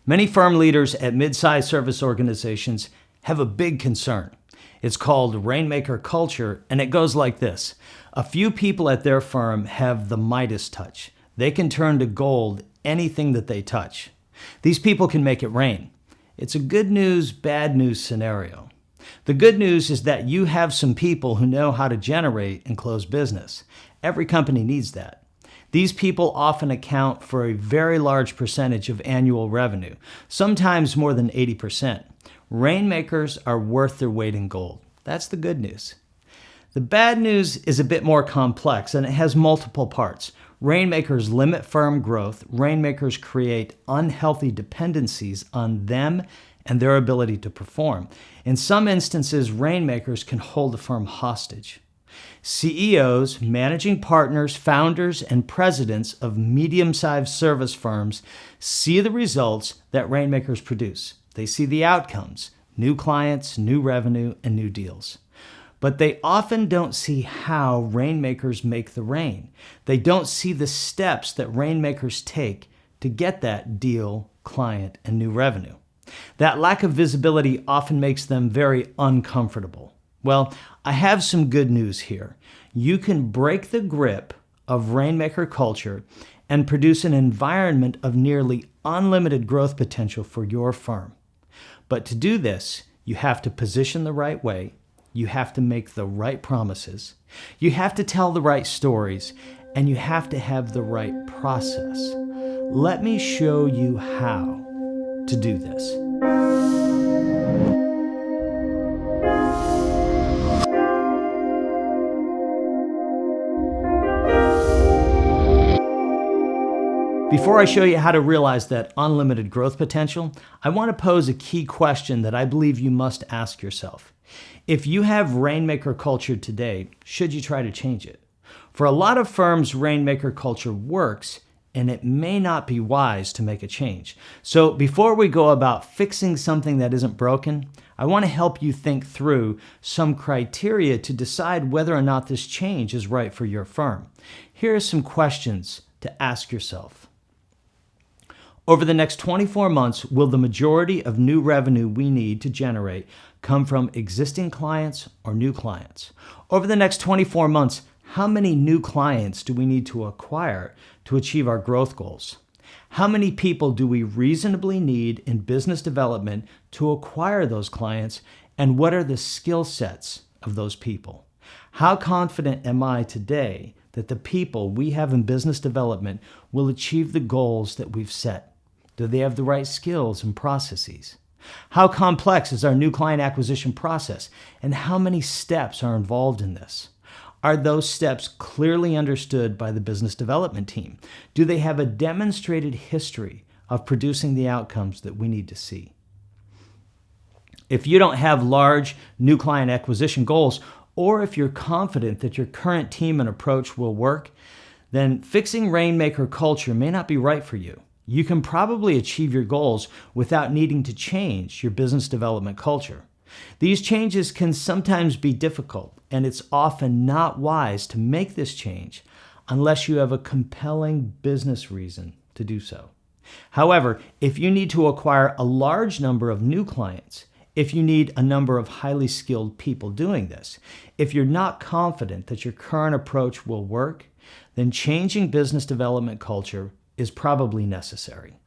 Many firm leaders at mid-sized service organizations have a big concern. It's called Rainmaker Culture, and it goes like this. A few people at their firm have the Midas touch. They can turn to gold anything that they touch. These people can make it rain. It's a good news, bad news scenario. The good news is that you have some people who know how to generate and close business. Every company needs that. These people often account for a very large percentage of annual revenue, sometimes more than 80%. Rainmakers are worth their weight in gold. That's the good news. The bad news is a bit more complex, and it has multiple parts. Rainmakers limit firm growth. Rainmakers create unhealthy dependencies on them and their ability to perform. In some instances, rainmakers can hold the firm hostage. CEOs, managing partners, founders, and presidents of medium-sized service firms see the results that rainmakers produce. They see the outcomes: new clients, new revenue, and new deals. But they often don't see how rainmakers make the rain. They don't see the steps that rainmakers take to get that deal, client, and new revenue. That lack of visibility often makes them very uncomfortable. Well, I have some good news here. You can break the grip of Rainmaker culture and produce an environment of nearly unlimited growth potential for your firm. But to do this, you have to position the right way, you have to make the right promises, you have to tell the right stories, and you have to have the right process. Let me show you how to do this. Before I show you how to realize that unlimited growth potential, I want to pose a key question that I believe you must ask yourself. If you have Rainmaker culture today, should you try to change it? For a lot of firms, Rainmaker culture works, and it may not be wise to make a change. So before we go about fixing something that isn't broken, I want to help you think through some criteria to decide whether or not this change is right for your firm. Here are some questions to ask yourself. Over the next 24 months, will the majority of new revenue we need to generate come from existing clients or new clients? Over the next 24 months, how many new clients do we need to acquire to achieve our growth goals? How many people do we reasonably need in business development to acquire those clients, and what are the skill sets of those people? How confident am I today that the people we have in business development will achieve the goals that we've set? Do they have the right skills and processes? How complex is our new client acquisition process, and how many steps are involved in this? Are those steps clearly understood by the business development team? Do they have a demonstrated history of producing the outcomes that we need to see? If you don't have large new client acquisition goals, or if you're confident that your current team and approach will work, then fixing Rainmaker culture may not be right for you. You can probably achieve your goals without needing to change your business development culture. These changes can sometimes be difficult, and it's often not wise to make this change unless you have a compelling business reason to do so. However, if you need to acquire a large number of new clients, if you need a number of highly skilled people doing this, if you're not confident that your current approach will work, then changing business development culture is probably necessary.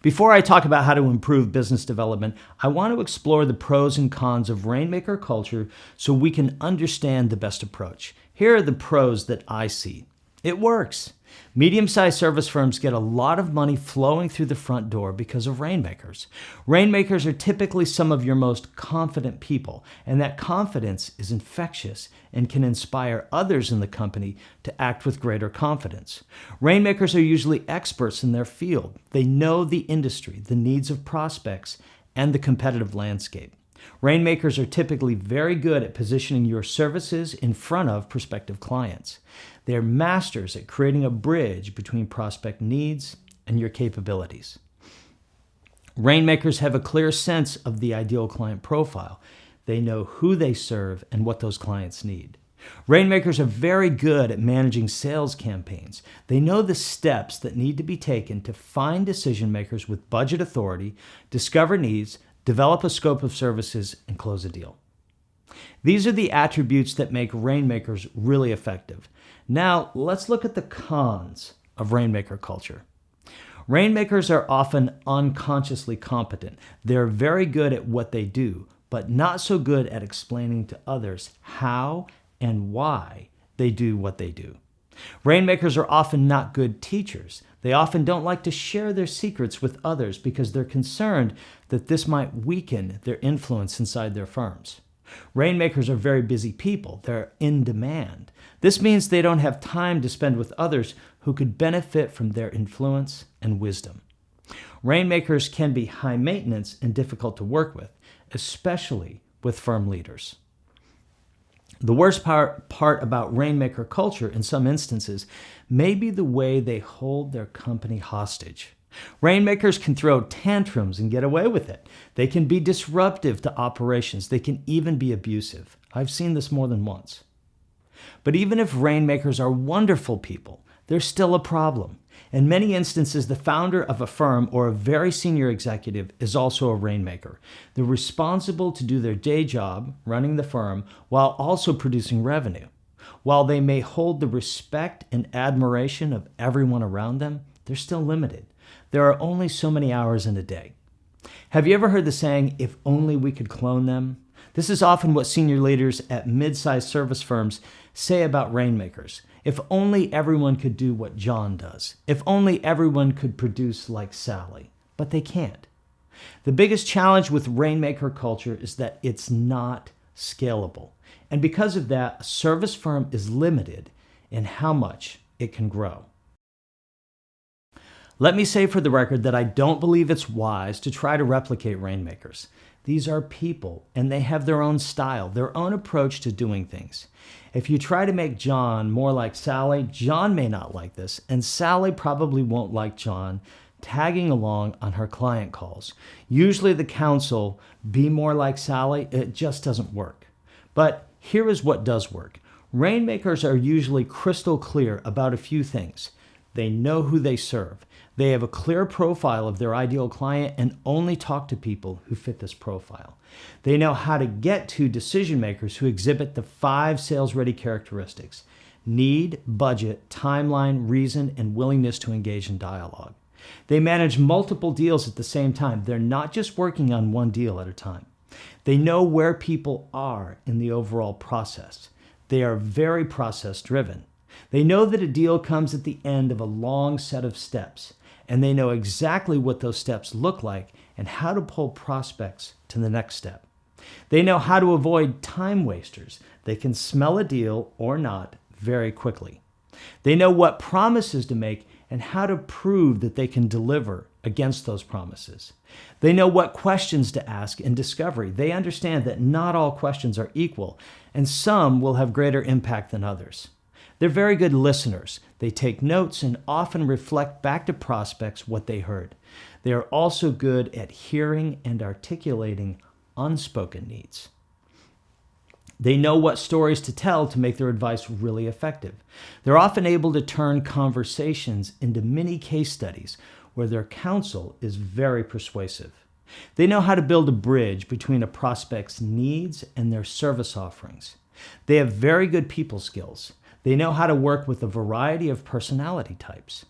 Before I talk about how to improve business development, I want to explore the pros and cons of Rainmaker culture so we can understand the best approach. Here are the pros that I see. It works. Medium-sized service firms get a lot of money flowing through the front door because of Rainmakers. Rainmakers are typically some of your most confident people, and that confidence is infectious and can inspire others in the company to act with greater confidence. Rainmakers are usually experts in their field. They know the industry, the needs of prospects, and the competitive landscape. Rainmakers are typically very good at positioning your services in front of prospective clients. They're masters at creating a bridge between prospect needs and your capabilities. Rainmakers have a clear sense of the ideal client profile. They know who they serve and what those clients need. Rainmakers are very good at managing sales campaigns. They know the steps that need to be taken to find decision makers with budget authority, discover needs, develop a scope of services, and close a deal. These are the attributes that make Rainmakers really effective. Now, let's look at the cons of Rainmaker culture. Rainmakers are often unconsciously competent. They're very good at what they do, but not so good at explaining to others how and why they do what they do. Rainmakers are often not good teachers. They often don't like to share their secrets with others because they're concerned that this might weaken their influence inside their firms. Rainmakers are very busy people. They're in demand. This means they don't have time to spend with others who could benefit from their influence and wisdom. Rainmakers can be high maintenance and difficult to work with, especially with firm leaders. The worst part about Rainmaker culture in some instances may be the way they hold their company hostage. Rainmakers can throw tantrums and get away with it. They can be disruptive to operations. They can even be abusive. I've seen this more than once. But even if Rainmakers are wonderful people, they're still a problem. In many instances, the founder of a firm or a very senior executive is also a Rainmaker. They're responsible to do their day job, running the firm, while also producing revenue. While they may hold the respect and admiration of everyone around them, they're still limited. There are only so many hours in a day. Have you ever heard the saying, if only we could clone them? This is often what senior leaders at mid-sized service firms say about Rainmakers. If only everyone could do what John does. If only everyone could produce like Sally. But they can't. The biggest challenge with Rainmaker culture is that it's not scalable. And because of that, a service firm is limited in how much it can grow. Let me say for the record that I don't believe it's wise to try to replicate Rainmakers. These are people, and they have their own style, their own approach to doing things. If you try to make John more like Sally, John may not like this, and Sally probably won't like John tagging along on her client calls. Usually the counsel, be more like Sally, it just doesn't work. But here is what does work. Rainmakers are usually crystal clear about a few things. They know who they serve. They have a clear profile of their ideal client and only talk to people who fit this profile. They know how to get to decision makers who exhibit the 5 sales-ready characteristics: need, budget, timeline, reason, and willingness to engage in dialogue. They manage multiple deals at the same time. They're not just working on one deal at a time. They know where people are in the overall process. They are very process-driven. They know that a deal comes at the end of a long set of steps, and they know exactly what those steps look like and how to pull prospects to the next step. They know how to avoid time wasters. They can smell a deal or not very quickly. They know what promises to make and how to prove that they can deliver against those promises. They know what questions to ask in discovery. They understand that not all questions are equal, and some will have greater impact than others. They're very good listeners. They take notes and often reflect back to prospects what they heard. They are also good at hearing and articulating unspoken needs. They know what stories to tell to make their advice really effective. They're often able to turn conversations into mini case studies where their counsel is very persuasive. They know how to build a bridge between a prospect's needs and their service offerings. They have very good people skills. They know how to work with a variety of personality types.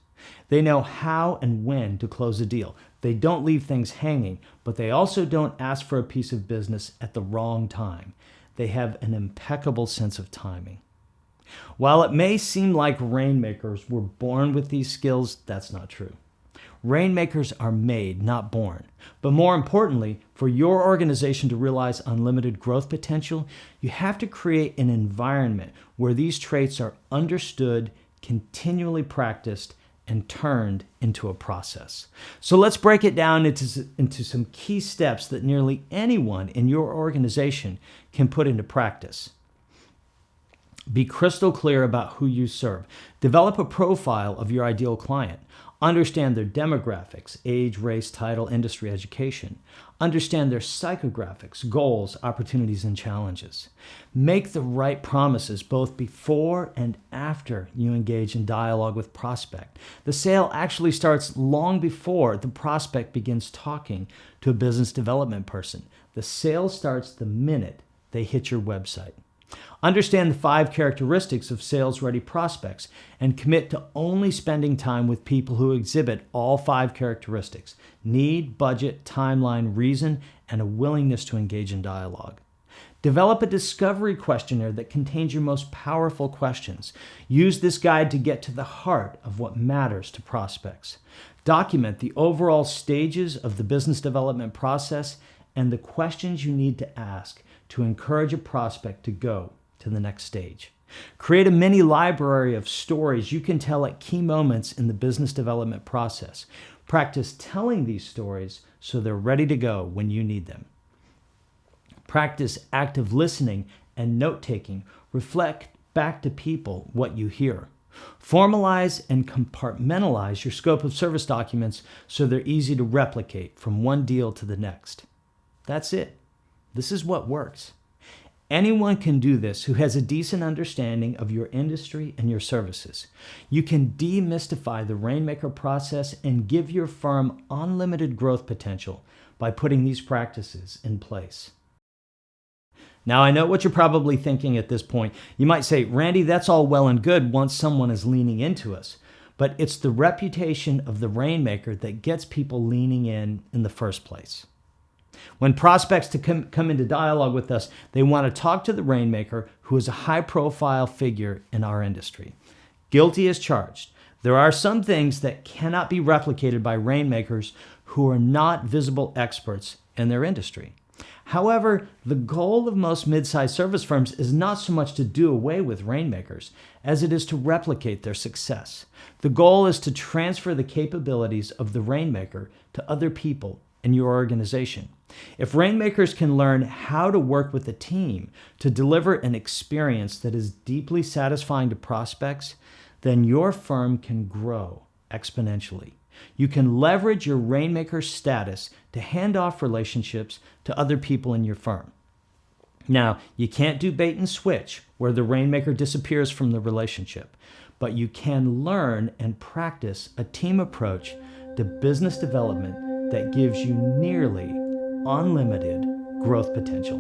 They know how and when to close a deal. They don't leave things hanging, but they also don't ask for a piece of business at the wrong time. They have an impeccable sense of timing. While it may seem like Rainmakers were born with these skills, that's not true. Rainmakers are made, not born. But more importantly, for your organization to realize unlimited growth potential, you have to create an environment where these traits are understood, continually practiced, and turned into a process. So let's break it down into some key steps that nearly anyone in your organization can put into practice. Be crystal clear about who you serve. Develop a profile of your ideal client. Understand their demographics, age, race, title, industry, education. Understand their psychographics, goals, opportunities, and challenges. Make the right promises both before and after you engage in dialogue with prospect. The sale actually starts long before the prospect begins talking to a business development person. The sale starts the minute they hit your website. Understand the 5 characteristics of sales-ready prospects and commit to only spending time with people who exhibit all 5 characteristics: need, budget, timeline, reason, and a willingness to engage in dialogue. Develop a discovery questionnaire that contains your most powerful questions. Use this guide to get to the heart of what matters to prospects. Document the overall stages of the business development process and the questions you need to ask to encourage a prospect to go to the next stage. Create a mini library of stories you can tell at key moments in the business development process. Practice telling these stories so they're ready to go when you need them. Practice active listening and note-taking. Reflect back to people what you hear. Formalize and compartmentalize your scope of service documents so they're easy to replicate from one deal to the next. That's it. This is what works. Anyone can do this who has a decent understanding of your industry and your services. You can demystify the Rainmaker process and give your firm unlimited growth potential by putting these practices in place. Now, I know what you're probably thinking at this point. You might say, Randy, that's all well and good once someone is leaning into us. But it's the reputation of the Rainmaker that gets people leaning in the first place. When prospects come into dialogue with us, they want to talk to the Rainmaker, who is a high-profile figure in our industry. Guilty as charged. There are some things that cannot be replicated by Rainmakers who are not visible experts in their industry. However, the goal of most mid-sized service firms is not so much to do away with Rainmakers as it is to replicate their success. The goal is to transfer the capabilities of the Rainmaker to other people in your organization. If Rainmakers can learn how to work with a team to deliver an experience that is deeply satisfying to prospects, then your firm can grow exponentially. You can leverage your Rainmaker status to hand off relationships to other people in your firm. Now, you can't do bait and switch where the Rainmaker disappears from the relationship, but you can learn and practice a team approach to business development that gives you nearly unlimited growth potential.